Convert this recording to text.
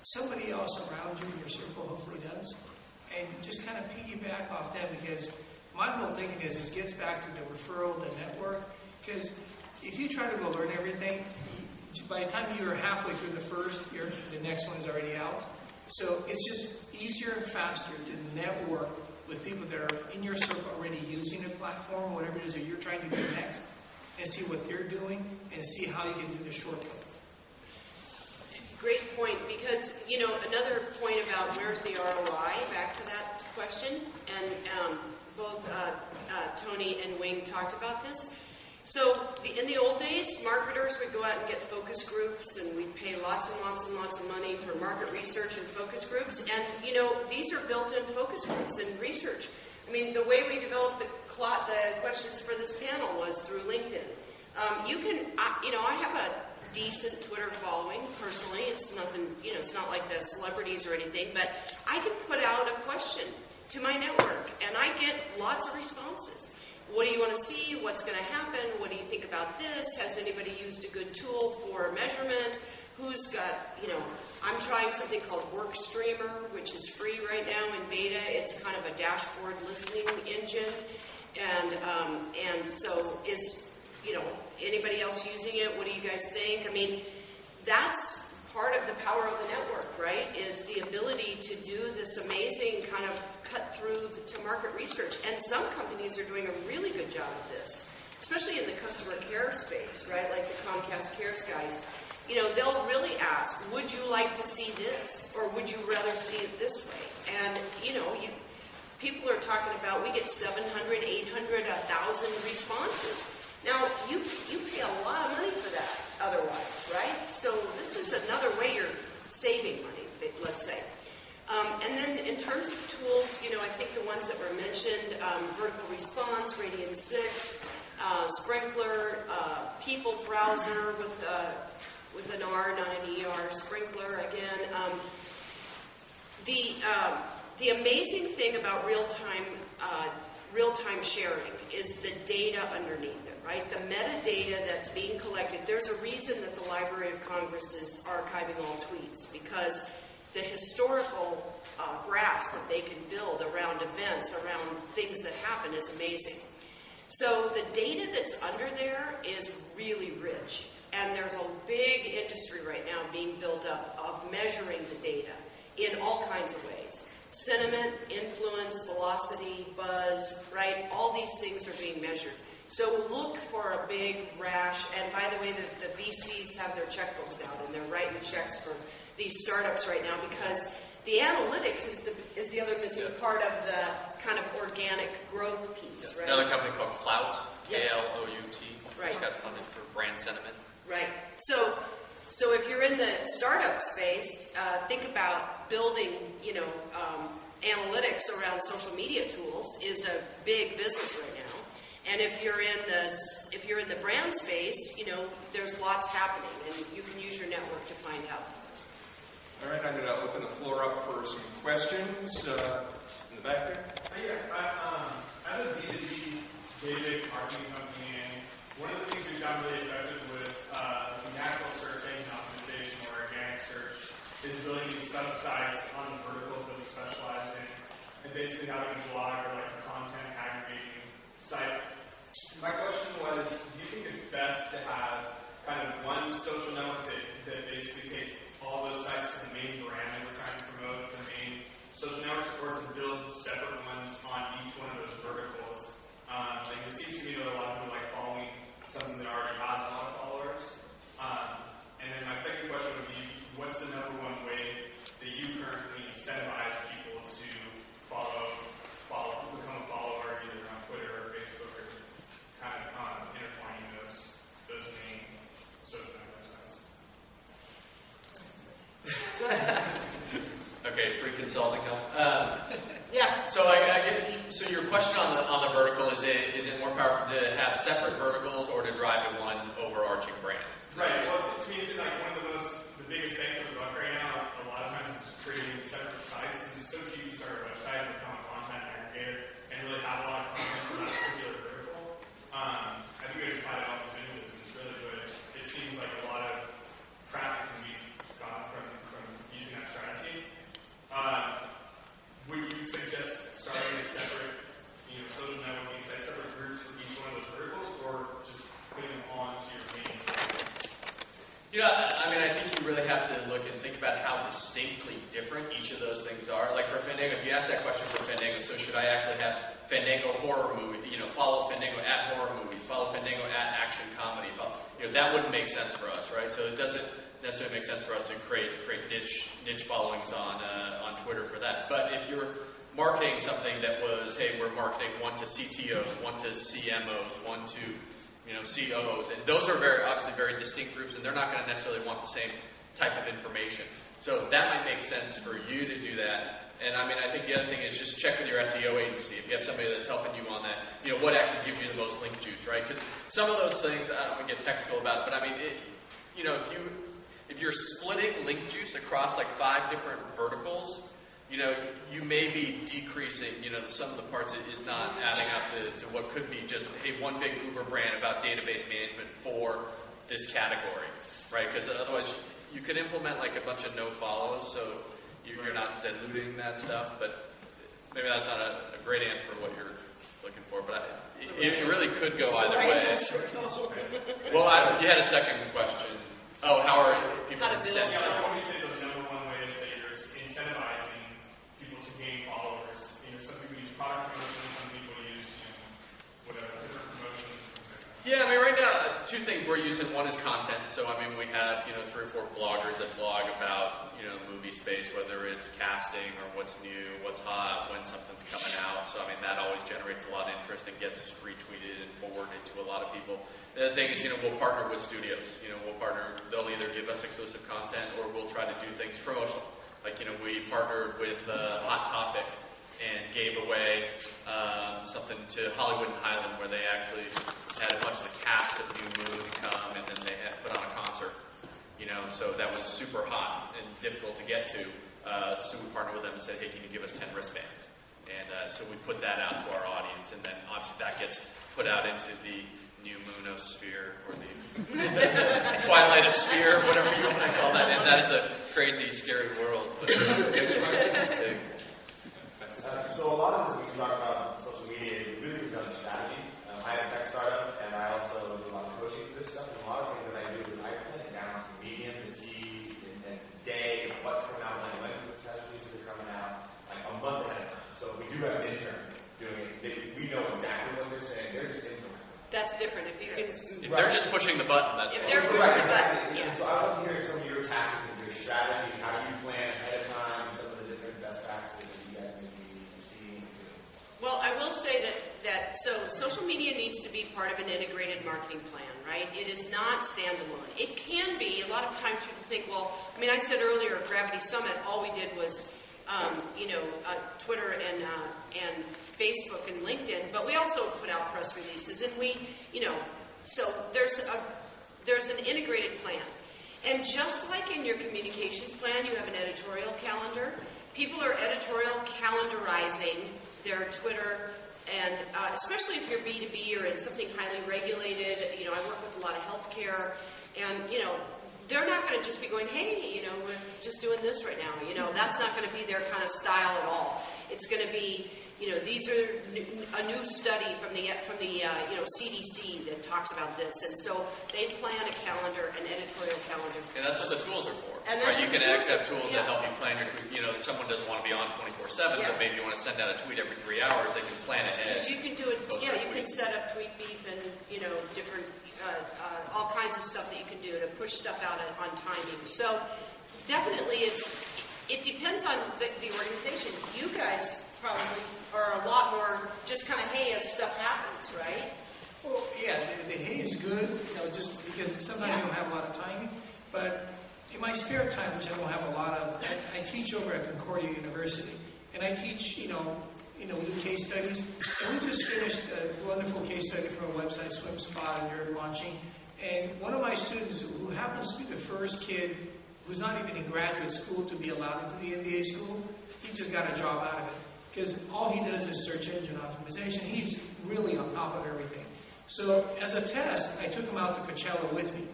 somebody else around you in your circle hopefully does, and just kind of piggyback off that, because my whole thinking is it gets back to the referral, the network, because if you try to go learn everything, by the time you're halfway through the first, the next one is already out. So it's just easier and faster to network with people that are in your circle already using a platform, whatever it is that you're trying to do next, and see what they're doing, and see how you can do the shortcut. Great point, because, you know, another point about where's the ROI, back to that question, and both Tony and Wing talked about this. So in the old days, marketers would go out and get focus groups, and we'd pay lots and lots and lots of money for market research and focus groups. And, you know, these are built-in focus groups and research. I mean, the way we developed the questions for this panel was through LinkedIn. I have a decent Twitter following, personally. It's nothing, you know, it's not like the celebrities or anything, but I can put out a question to my network, and I get lots of responses. What do you want to see? What's going to happen? What do you think about this? Has anybody used a good tool for measurement? Who's got, you know, I'm trying something called WorkStreamer, which is free right now in beta. It's kind of a dashboard listening engine. And so is, you know, anybody else using it? What do you guys think? I mean, that's part of the power of the network, right? Is the ability to do this amazing kind of cut through to market research. And some companies are doing a really good job of this, especially in the customer care space, right? Like the Comcast Cares guys. You know, they'll really ask, would you like to see this? Or would you rather see it this way? And, you know, people are talking about, we get 700, 800, 1,000 responses. Now, you pay a lot of money for that otherwise, right? So this is another way you're saving money, let's say. And then in terms of tools, you know, I think the ones that were mentioned, vertical response, Radian 6, Sprinkler, People Browser with an R, not an ER, Sprinkler again. The amazing thing about real-time sharing is the data underneath it, right? The metadata that's being collected. There's a reason that the Library of Congress is archiving all tweets, because the historical graphs that they can build around events, around things that happen is amazing. So the data that's under there is really rich. And there's a big industry right now being built up of measuring the data in all kinds of ways. Sentiment, influence, velocity, buzz, right? All these things are being measured. So look for a big rash. And by the way, the VCs have their checkbooks out, and they're writing checks for these startups right now, because the analytics is the other missing part of the kind of organic growth piece, right? Another company called Clout, yes. K-L-O-U-T, right. which got funded for brand sentiment. Right. So if you're in the startup space, think about building, you know, analytics around social media tools is a big business right now. And if you're in the brand space, you know, there's lots happening, and you can use your network to find out. All right, I'm going to open the floor up for some questions in the back there. I have a B2B database marketing company, and one of the things we've gotten really effective with natural search engine optimization or organic search is building these sub-sites on the verticals that we specialize in, and basically having a blog or like a content aggregating site. My question was, do you think it's best to have kind of one social network that basically takes all those sites to the main brand that we're trying to promote, the main social networks, or to build separate ones on each one of those verticals? Like it seems to me that a lot of people like following something that already has a lot of followers. And then my second question would be, what's the number one way that you currently incentivize people to become a follower either on Twitter or Facebook, or kind of intertwining those main social networks? Okay, free consulting help. Yeah. So so your question on the vertical, is it more powerful to have separate verticals or to drive to one overarching brand? Right. Well, to me, it's like one of the biggest bang for the buck right now. A lot of times, it's creating separate sites. It's just so cheap to start a website and become a content aggregator and really have a lot of content from that particular vertical. I think we can apply to all these initiatives. It's really good. It seems like a lot of traffic can be gotten from using that strategy. You know, I mean, I think you really have to look and think about how distinctly different each of those things are. Like for Fandango, if you ask that question for Fandango, so should I actually have Fandango horror movie, follow Fandango at horror movies, follow Fandango at action comedy, that wouldn't make sense for us, right? So it doesn't necessarily make sense for us to create niche followings on Twitter for that. But if you're marketing something that was, hey, we're marketing one to CTOs, one to CMOs, one to COOs, and those are obviously very distinct groups, and they're not going to necessarily want the same type of information. So that might make sense for you to do that. And I mean, I think the other thing is just check with your SEO agency. If you have somebody that's helping you on that, what actually gives you the most link juice, right? Because some of those things, I don't want to get technical about it, but I mean, if you're splitting link juice across like 5 different verticals, you may be decreasing, some of the parts it is not adding up to what could be just, hey, one big Uber brand about database management for this category, right? Because otherwise you could implement like a bunch of no-follows, so you're not diluting that stuff, but maybe that's not a great answer for what you're looking for, but it really could go either way. Well, you had a second question. Oh, how are people incentivized? Yeah, like, what would you say the number one way is that you're incentivizing people to gain followers? Some people use product promotion, some people use, whatever, different promotions. Yeah, I mean, right now, 2 things we're using. One is content. So, I mean, we have, 3 or 4 bloggers that blog about, the movie space, whether it's casting or what's new, what's hot, when something's coming out. So, I mean, that always generates a lot of interest and gets retweeted and forwarded to a lot of people. The other thing is, we'll partner with studios. They'll either give us exclusive content or we'll try to do things promotional. Like, we partnered with Hot Topic and gave away something to Hollywood and Highland where they actually had a bunch of the cast of New Moon come and then they had put on a concert. So that was super hot and difficult to get to. So we partnered with them and said, hey, can you give us 10 wristbands? And so we put that out to our audience, and then obviously that gets put out into the New Moonosphere or the Twilightosphere, whatever you want to call that. And that is a crazy, scary world. So a lot of this, when we talk about social media, it really comes down to strategy. I have a tech startup, and I also do a lot of coaching for this stuff. And a lot of things that I do is I plan it down to medium, to T, and day, what's coming out, when the press releases are coming out, like a month ahead of time. So if we do have an intern doing it, we know exactly what they're saying. They're just implementing. That's different. If they're just pushing the button, that's if they're pushing the button, yeah. And so I'd love to hear some of your tactics and your strategy. How do you plan ahead of time? Some of the different best practices that you guys may be seeing. Well, I will say that social media needs to be part of an integrated marketing plan, right? It is not standalone. It can be. A lot of times people think, well, I mean, I said earlier at GravitySummit, all we did was, Twitter and Facebook and LinkedIn, but we also put out press releases, and so there's an integrated plan. And just like in your communications plan, you have an editorial calendar. People are editorial calendarizing their Twitter, and especially if you're B2B or in something highly regulated. I work with a lot of healthcare, and they're not going to just be going, hey, we're just doing this right now. That's not going to be their kind of style at all. It's going to be, these are a new study from the CDC that talks about this, and so they plan a calendar, an editorial calendar. And that's what the tools are for. And right? You can actually have tools yeah. that help you plan your tweet. Someone doesn't want to be on 24/7, Yeah. but maybe you want to send out a tweet every 3 hours. They can plan ahead. Because you can do it. Yeah, you can set up Tweet Beep and different all kinds of stuff that you can do to push stuff out on timing. So definitely, it depends on the organization. You guys probably are a lot more just kind of, hey, as stuff happens, right? Well, yeah, the hay is good, just because sometimes you don't have a lot of time. But in my spare time, which I don't have a lot of, I teach over at Concordia University, and I teach, we do case studies. And we just finished a wonderful case study from a website, Swim Spot, and they're launching. And one of my students, who happens to be the first kid who's not even in graduate school to be allowed into the MBA school, he just got a job out of it. Because all he does is search engine optimization. He's really on top of everything. So as a test, I took him out to Coachella with me.